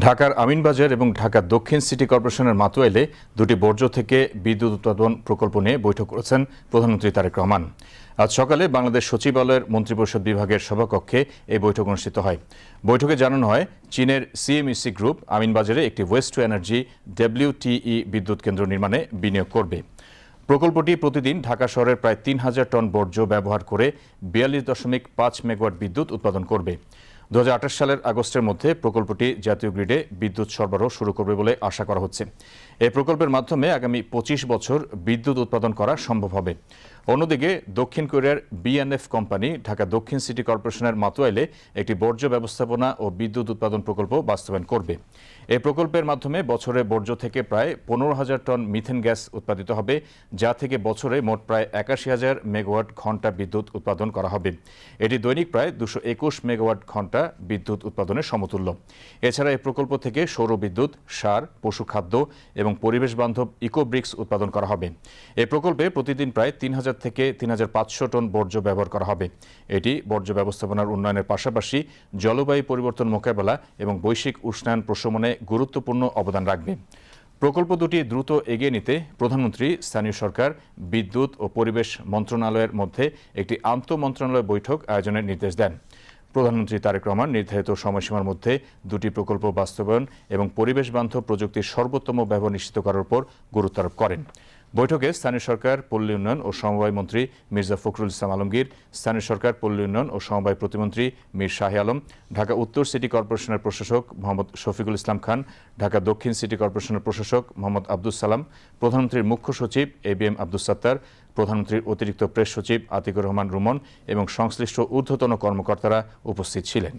ঢাকার আমিনবাজার এবং ঢাকা দক্ষিণ সিটি কর্পোরেশনের মাতুয়াইলে দুটি বর্জ্য থেকে বিদ্যুৎ উৎপাদন প্রকল্প নিয়ে বৈঠক করেছেন প্রধানমন্ত্রী তারেক রহমান। আজ সকালে বাংলাদেশ সচিবালয়ের মন্ত্রিপরিষদ বিভাগের সভাকক্ষে এই বৈঠক অনুষ্ঠিত হয়। বৈঠকে জানানো হয়, চীনের সিএমইসি গ্রুপ আমিনবাজারে একটি ওয়েস্ট টু এনার্জি WTE বিদ্যুৎ কেন্দ্র নির্মাণে বিনিয়োগ করবে। প্রকল্পটি প্রতিদিন ঢাকা শহরের প্রায় ৩,০০০ টন বর্জ্য ব্যবহার করে ৪২.৫ মেগাওয়াট বিদ্যুৎ উৎপাদন করবে। ২০২৮ সালের আগস্টের মধ্যে প্রকল্পটি জাতীয় গ্রিডে বিদ্যুৎ সরবরাহ শুরু করবে বলে আশা করা হচ্ছে। এই প্রকল্পের মাধ্যমে আগামী ২৫ বছর বিদ্যুৎ উৎপাদন করা সম্ভব হবে। অন্যদিকে দক্ষিণ কোরিয়ার BNF কোম্পানি ঢাকা দক্ষিণ সিটি কর্পোরেশনের মাতুয়াইলে একটি বর্জ্য ব্যবস্থাপনা ও বিদ্যুৎ উৎপাদন প্রকল্প বাস্তবায়ন করবে। এই প্রকল্পের মাধ্যমে বছরে বর্জ্য থেকে প্রায় ১৫,০০০ টন মিথেন গ্যাস উৎপাদিত হবে, যা থেকে বছরে মোট প্রায় ৮১,০০০ মেগাওয়াট ঘণ্টা বিদ্যুৎ উৎপাদন করা হবে। এটি দৈনিক প্রায় ২২১ মেগাওয়াট ঘণ্টা বিদ্যুৎ উৎপাদনের সমতুল্য। এছাড়া এই প্রকল্প থেকে সৌর বিদ্যুৎ, সার, পশু খাদ্য এবং পরিবেশ বান্ধব ইকোব্রিক্স উৎপাদন করা হবে। এই প্রকল্পে প্রতিদিন প্রায় ৩,০০০ থেকে ৩,৫০০ টন বর্জ্য ব্যবহার করা হবে। এটি বর্জ্য ব্যবস্থাপনার উন্নয়নের পাশাপাশি জলবায়ু পরিবর্তন মোকাবেলা এবং বৈশ্বিক উষ্ণায়ন প্রশমনে গুরুত্বপূর্ণ অবদান রাখবে। প্রকল্প দুটি দ্রুত এগিয়ে নিতে প্রধানমন্ত্রী স্থানীয় সরকার, বিদ্যুৎ ও পরিবেশ মন্ত্রণালয়ের মধ্যে একটি আন্তঃমন্ত্রণালয় বৈঠক আয়োজনের নির্দেশ দেন। প্রধানমন্ত্রী তারেক রহমান নির্ধারিত সময়সীমার মধ্যে দুটি প্রকল্প বাস্তবায়ন এবং পরিবেশ বান্ধব প্রযুক্তির সর্বোত্তম ব্যবহার নিশ্চিত করার উপর গুরুত্ব আরোপ করেন। বৈঠকে স্থানীয় সরকার, পল্লী উন্নয়ন ও সমবায় মন্ত্রী মির্জা ফখরুল ইসলাম আলমগীর, স্থানীয় সরকার, পল্লী উন্নয়ন ও সমবায় প্রতিমন্ত্রী মীর শাহে আলম, ঢাকা উত্তর সিটি কর্পোরেশনের প্রশাসক মোহাম্মদ শফিকুল ইসলাম খান, ঢাকা দক্ষিণ সিটি কর্পোরেশনের প্রশাসক মোহাম্মদ আব্দুস সালাম, প্রধানমন্ত্রীর মুখ্য সচিব ABM আব্দুস সাত্তার, প্রধানমন্ত্রীর অতিরিক্ত প্রেস সচিব আতিকুর রহমান রুমন এবং সংশ্লিষ্ট ঊর্ধ্বতন কর্মকর্তারা উপস্থিত ছিলেন।